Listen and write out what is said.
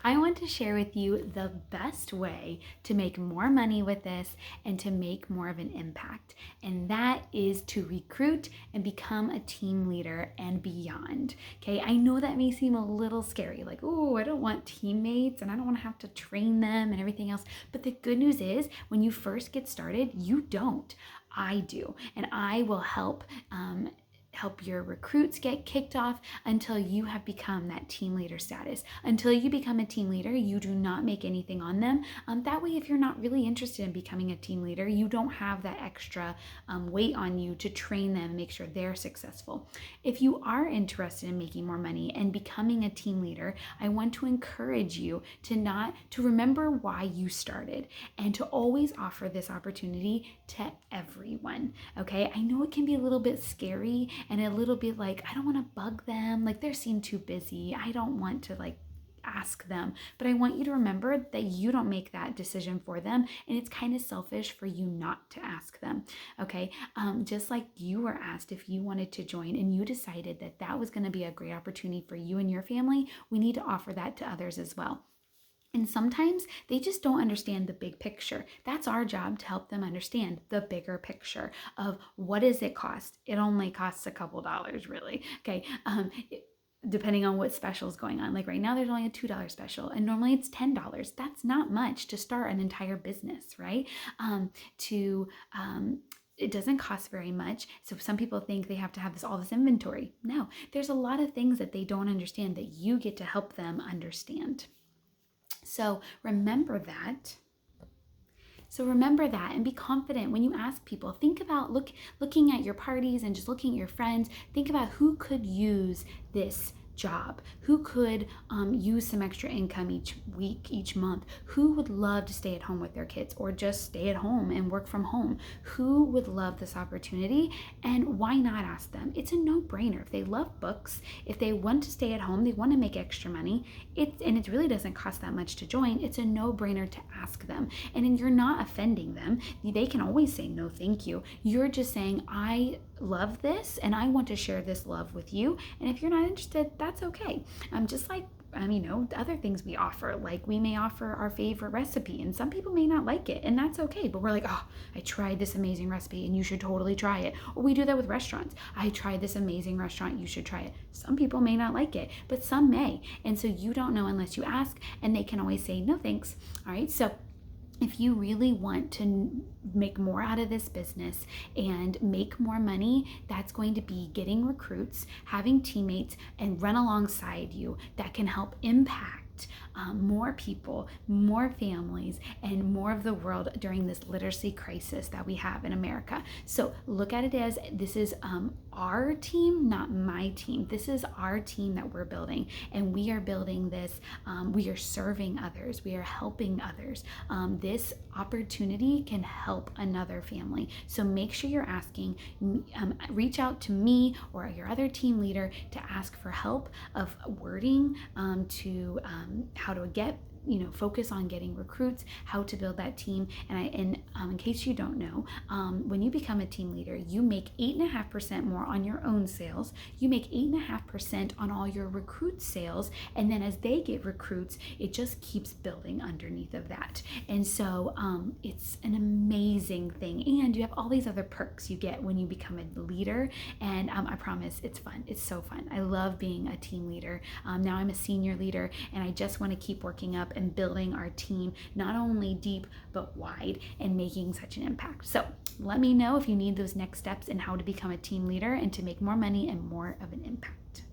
I want to share with you the best way to make more money with this and to make more of an impact. And that is to recruit and become a team leader and beyond. Okay, I know that may seem a little scary, like, oh, I don't want teammates and I don't want to have to train them and everything else. But the good news is, when you first get started, you don't. I do. And I will help your recruits get kicked off until you have become that team leader status. Until you become a team leader, you do not make anything on them. That way, if you're not really interested in becoming a team leader, you don't have that extra weight on you to train them and make sure they're successful. If you are interested in making more money and becoming a team leader, I want to encourage you to remember why you started and to always offer this opportunity to everyone. Okay, I know it can be a little bit scary and a little bit like, I don't want to bug them, like they seem too busy, I don't want to ask them. But I want you to remember that you don't make that decision for them, and it's kind of selfish for you not to ask them. Okay, just like you were asked if you wanted to join and you decided that that was going to be a great opportunity for you and your family, we need to offer that to others as well. And sometimes they just don't understand the big picture. That's our job, to help them understand the bigger picture of what does it cost. It only costs a couple dollars, really. Okay. Depending on what special is going on. Like right now, there's only a $2 special, and normally it's $10. That's not much to start an entire business, right? It doesn't cost very much. So some people think they have to have all this inventory. No, there's a lot of things that they don't understand that you get to help them understand. So remember that. And be confident when you ask people. Think about looking at your parties and just looking at your friends. Think about who could use this job, who could use some extra income each week, each month, who would love to stay at home with their kids or just stay at home and work from home, who would love this opportunity, and why not ask them? It's a no-brainer. If they love books, if they want to stay at home, they want to make extra money, and it really doesn't cost that much to join, it's a no-brainer to ask them. And then you're not offending them. They can always say no thank you. You're just saying, I love this and I want to share this love with you, and if you're not interested, that's okay. Just like the other things we offer, like we may offer our favorite recipe and some people may not like it, and that's okay. But we're like, oh, I tried this amazing recipe and you should totally try it. Or we do that with restaurants. I tried this amazing restaurant, you should try it. Some people may not like it, but some may. And so you don't know unless you ask, and they can always say no thanks. All right, so if you really want to make more out of this business and make more money, that's going to be getting recruits, having teammates, and run alongside you that can help impact more people, more families, and more of the world during this literacy crisis that we have in America. So look at it as this is our team, not my team. This is our team that we're building, and we are building this. We are serving others. We are helping others. This opportunity can help another family. So make sure you're asking. Reach out to me or your other team leader to ask for help of wording, to how to get focus on getting recruits, how to build that team. And in case you don't know, when you become a team leader, you make 8.5% more on your own sales. You make 8.5% on all your recruit sales. And then as they get recruits, it just keeps building underneath of that. And so it's an amazing thing. And you have all these other perks you get when you become a leader. And I promise it's fun. It's so fun. I love being a team leader. Now I'm a senior leader, and I just want to keep working up and building our team, not only deep but wide, and making such an impact. So let me know if you need those next steps in how to become a team leader and to make more money and more of an impact.